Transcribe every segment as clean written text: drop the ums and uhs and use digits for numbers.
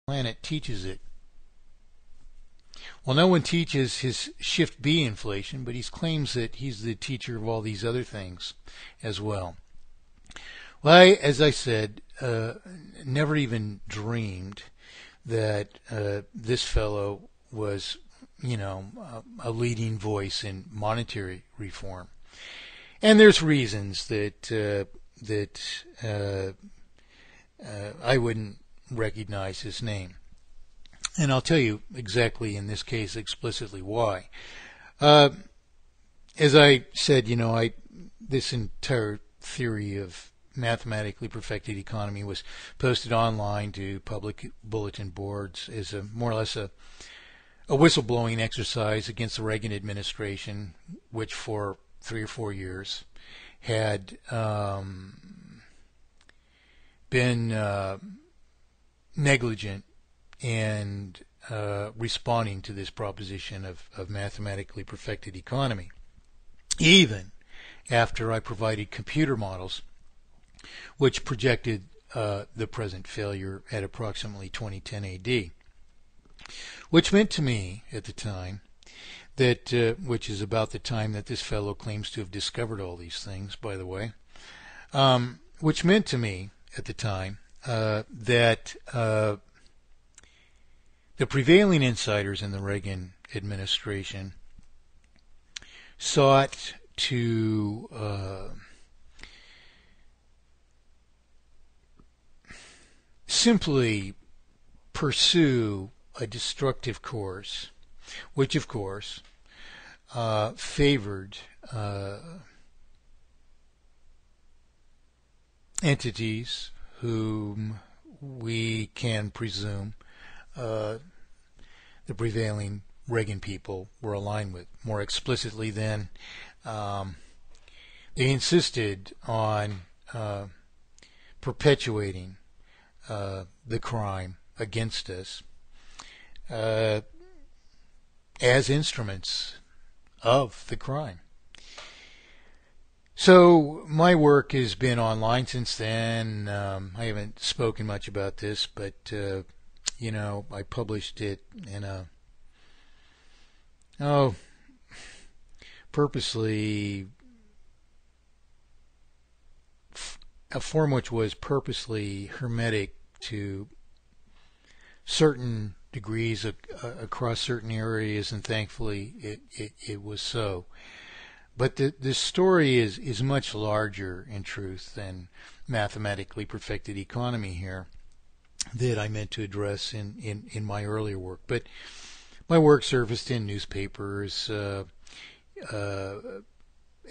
planet teaches it. Well, no one teaches his shift B inflation, but he claims that he's the teacher of all these other things as well. Well, as I said, never even dreamed that this fellow was, a leading voice in monetary reform. And there's reasons that I wouldn't recognize his name. And I'll tell you exactly in this case explicitly why. As I said, this entire theory of mathematically perfected economy was posted online to public bulletin boards as more or less a whistleblowing exercise against the Reagan administration, which for 3 or 4 years had been negligent and responding to this proposition of mathematically perfected economy, even after I provided computer models which projected the present failure at approximately 2010 AD, which meant to me at the time that, which is about the time that this fellow claims to have discovered all these things, by the way, which meant to me at the time that the prevailing insiders in the Reagan administration sought to simply pursue a destructive course, which of course favored entities whom we can presume the prevailing Reagan people were aligned with. More explicitly then, they insisted on perpetuating the crime against us as instruments of the crime. So my work has been online since then. I haven't spoken much about this, but I published it in purposely a form which was purposely hermetic to certain degrees across certain areas, and thankfully it was so. But the story is much larger in truth than mathematically perfected economy here that I meant to address in my earlier work. But my work surfaced in newspapers,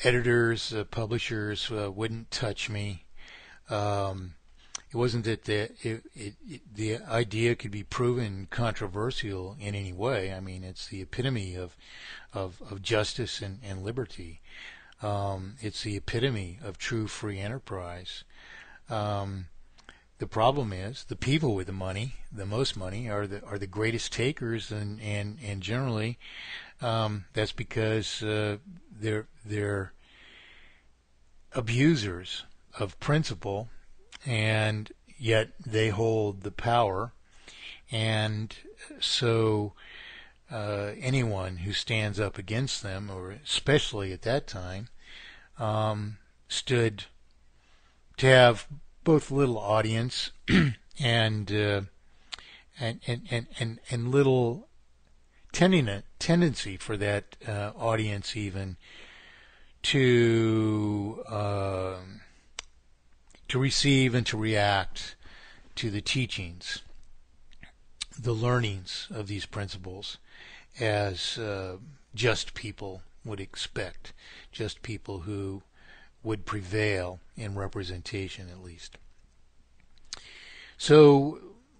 editors, publishers wouldn't touch me. It wasn't that the idea could be proven controversial in any way. I mean, it's the epitome of justice and liberty. It's the epitome of true free enterprise. The problem is the people with the money, the most money, are the greatest takers, and generally that's because they're abusers of principle, and yet they hold the power, and so anyone who stands up against them, or especially at that time, stood to have both little audience and little tendency for that audience even to receive and to react to the teachings, the learnings of these principles, as just people would expect, just people who would prevail in representation, at least. So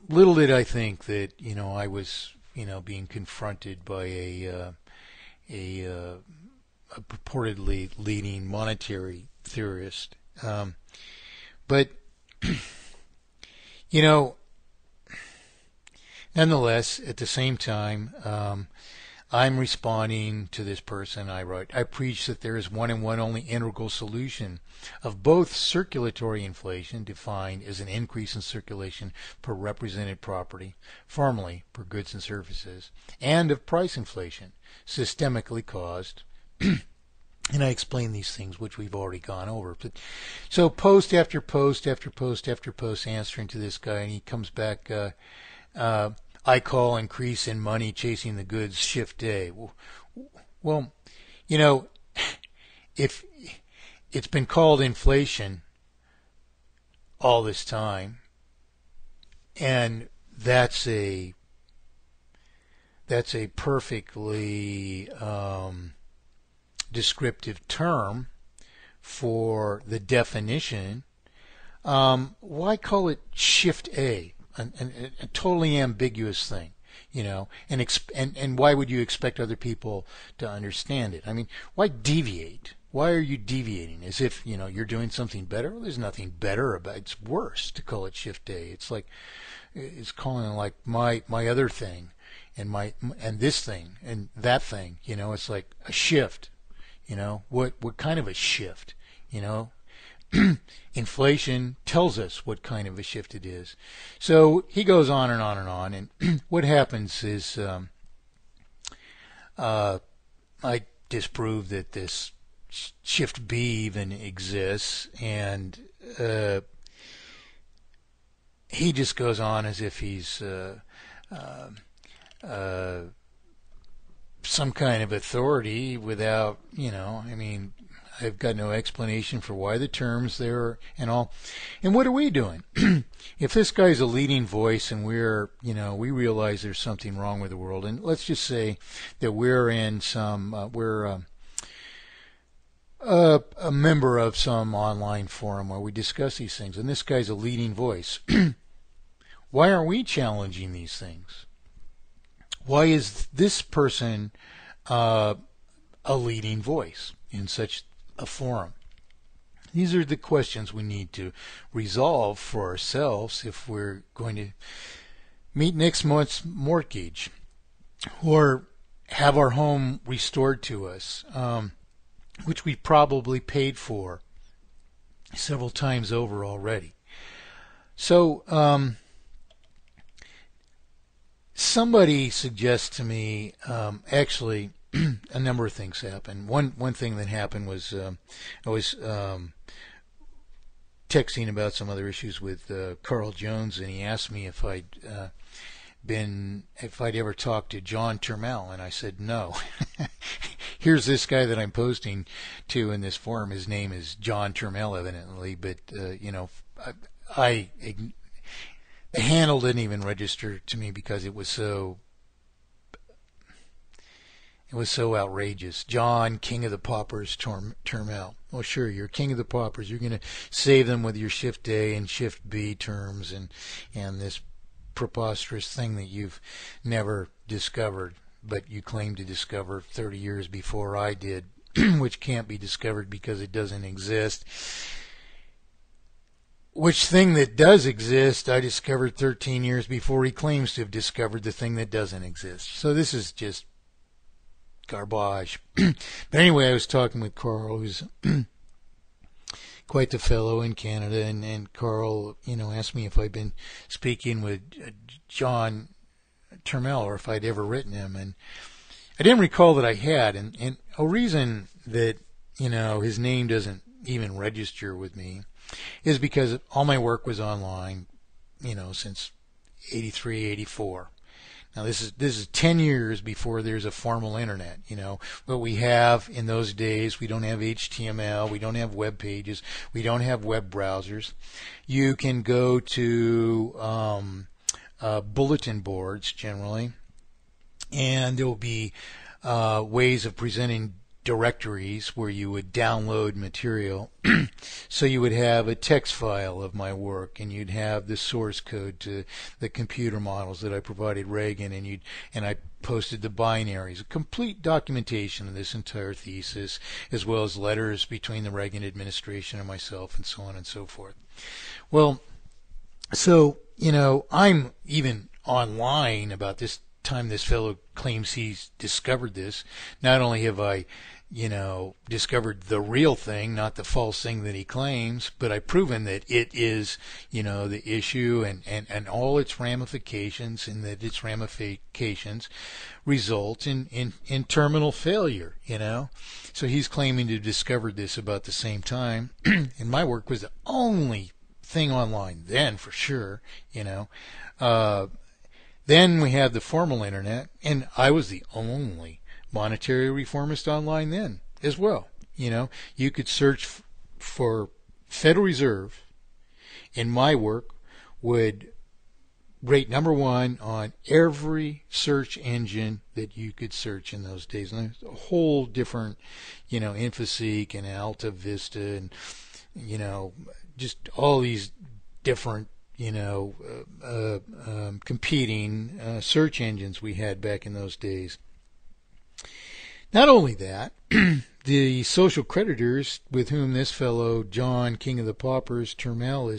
little did I think that I was being confronted by a purportedly leading monetary theorist, but nonetheless, at the same time, I'm responding to this person. I write, I preach that there is one and one only integral solution of both circulatory inflation, defined as an increase in circulation per represented property, formally per goods and services, and of price inflation, systemically caused. And I explain these things, which we've already gone over. So post after post after post after post answering to this guy, and he comes back, I call increase in money chasing the goods shift A. Well, you know, if it's been called inflation all this time, and that's a perfectly descriptive term for the definition, why call it shift A? A totally ambiguous thing, you know, and why would you expect other people to understand it? I mean, why deviate? Why are you deviating? As if, you know, you're doing something better? Well, there's nothing better about it. It's worse to call it shift A. It's like, it's calling it like my other thing and this thing and that thing, you know, it's like a shift, you know, what kind of a shift, you know? Inflation tells us what kind of a shift it is. So he goes on and on and on, and what happens is I disprove that this shift B even exists, and he just goes on as if he's some kind of authority without, you know, I mean, I've got no explanation for why the terms there and all. And what are we doing? If this guy's a leading voice and we're, you know, we realize there's something wrong with the world, and let's just say that we're in some, we're a member of some online forum where we discuss these things, and this guy's a leading voice. Why aren't we challenging these things? Why is this person a leading voice in such a forum? These are the questions we need to resolve for ourselves if we're going to meet next month's mortgage or have our home restored to us, which we probably paid for several times over already. So somebody suggests to me, actually, a number of things happened. One thing that happened was I was texting about some other issues with Carl Jones, and he asked me if I'd ever talked to JOHN TURMEL, and I said no. Here's this guy that I'm posting to in this forum. His name is JOHN TURMEL, evidently, but you know, the handle didn't even register to me because it was so outrageous. John, King of the Paupers, Turmel. Well, sure, you're King of the Paupers. You're going to save them with your Shift A and Shift B terms and this preposterous thing that you've never discovered, but you claim to discover 30 years before I did, which can't be discovered because it doesn't exist. Which thing that does exist, I discovered 13 years before he claims to have discovered the thing that doesn't exist. So this is just garbage. But anyway, I was talking with Carl, who's quite the fellow in Canada, and Carl, you know, asked me if I'd been speaking with JOHN TURMEL or if I'd ever written him, and I didn't recall that I had, and a reason that, you know, his name doesn't even register with me is because all my work was online, you know, since 83, 84. Now this is 10 years before there's a formal internet, you know. What we have in those days, we don't have HTML, we don't have web pages, we don't have web browsers. You can go to bulletin boards generally, and there will be ways of presenting directories where you would download material. So you would have a text file of my work, and you'd have the source code to the computer models that I provided Reagan, and I posted the binaries, a complete documentation of this entire thesis, as well as letters between the Reagan administration and myself, and so on and so forth. Well, so, you know, I'm even online about this time this fellow claims he's discovered this, not only have I, discovered the real thing, not the false thing that he claims, but I've proven that it is, the issue and all its ramifications, and that its ramifications result in terminal failure, So he's claiming to have discovered this about the same time, and my work was the only thing online then, for sure, Then we had the formal internet, and I was the only monetary reformist online then as well. You could search for Federal Reserve, and my work would rate number one on every search engine that you could search in those days. And there's a whole different, InfoSeek and Alta Vista and, just all these different competing search engines we had back in those days. Not only that, the social creditors with whom this fellow John, King of the Paupers, Turmel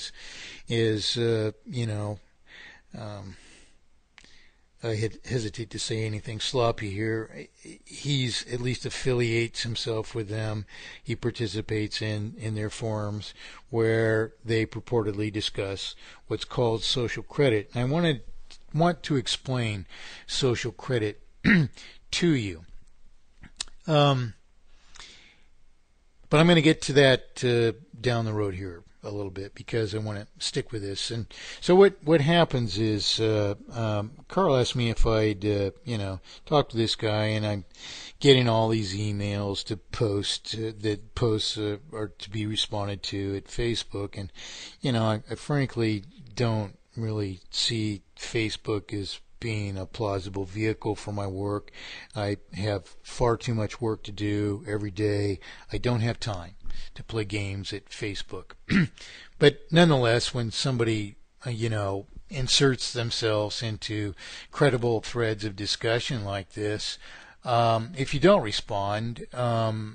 I hesitate to say anything sloppy here. He's at least affiliates himself with them. He participates in their forums where they purportedly discuss what's called social credit. And I want to explain social credit to you. But I'm going to get to that down the road here a little bit, because I want to stick with this. And so what happens is Carl asked me if I'd talk to this guy, and I'm getting all these emails to post that posts are to be responded to at Facebook, and I frankly don't really see Facebook as being a plausible vehicle for my work. I have far too much work to do every day. I don't have time to play games at Facebook. But nonetheless, when somebody, inserts themselves into credible threads of discussion like this, if you don't respond,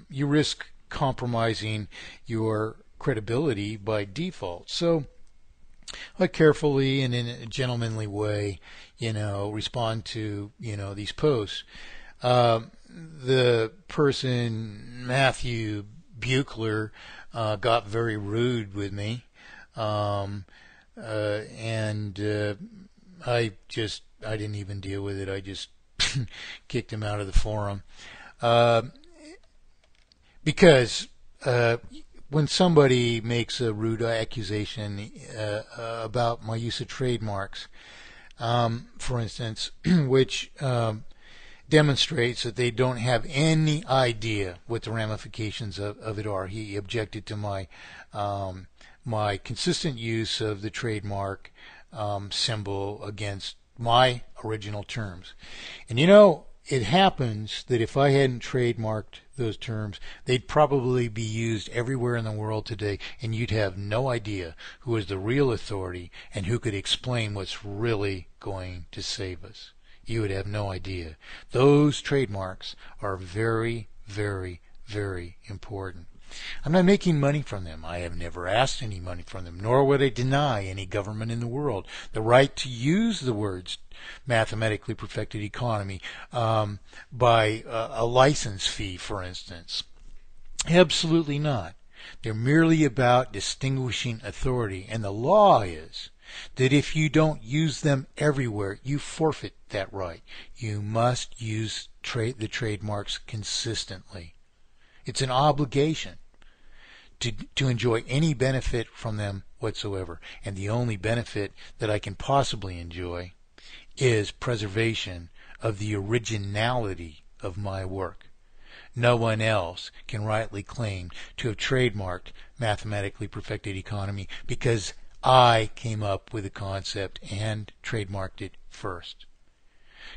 you risk compromising your credibility by default. So I carefully and in a gentlemanly way, respond to, these posts. The person, Matthew Buechler, got very rude with me, and I didn't even deal with it. I just kicked him out of the forum, because when somebody makes a rude accusation about my use of trademarks, for instance, which demonstrates that they don't have any idea what the ramifications of it are. He objected to my consistent use of the trademark symbol against my original terms. And it happens that if I hadn't trademarked those terms, they'd probably be used everywhere in the world today, and you'd have no idea who is the real authority and who could explain what's really going to save us. You would have no idea. Those trademarks are very, very, very important. I'm not making money from them. I have never asked any money from them, nor would I deny any government in the world the right to use the words mathematically perfected economy by a license fee, for instance. Absolutely not. They're merely about distinguishing authority, and the law is that if you don't use them everywhere, you forfeit that right. You must use the trademarks consistently. It's an obligation to enjoy any benefit from them whatsoever. And the only benefit that I can possibly enjoy is preservation of the originality of my work. No one else can rightly claim to have trademarked mathematically perfected economy, because I came up with the concept and trademarked it first.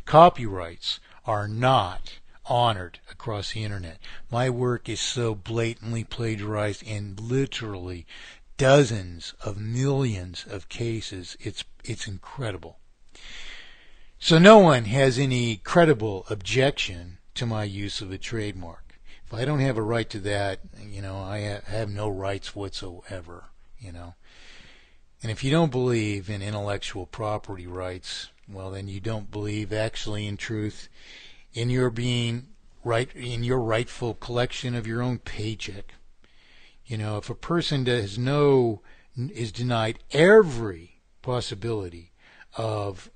Copyrights are not honored across the internet. My work is so blatantly plagiarized in literally dozens of millions of cases. It's incredible. So no one has any credible objection to my use of a trademark. If I don't have a right to that, I have no rights whatsoever, And if you don't believe in intellectual property rights, well, then you don't believe actually in truth, in your being right, in your rightful collection of your own paycheck. If a person is denied every possibility of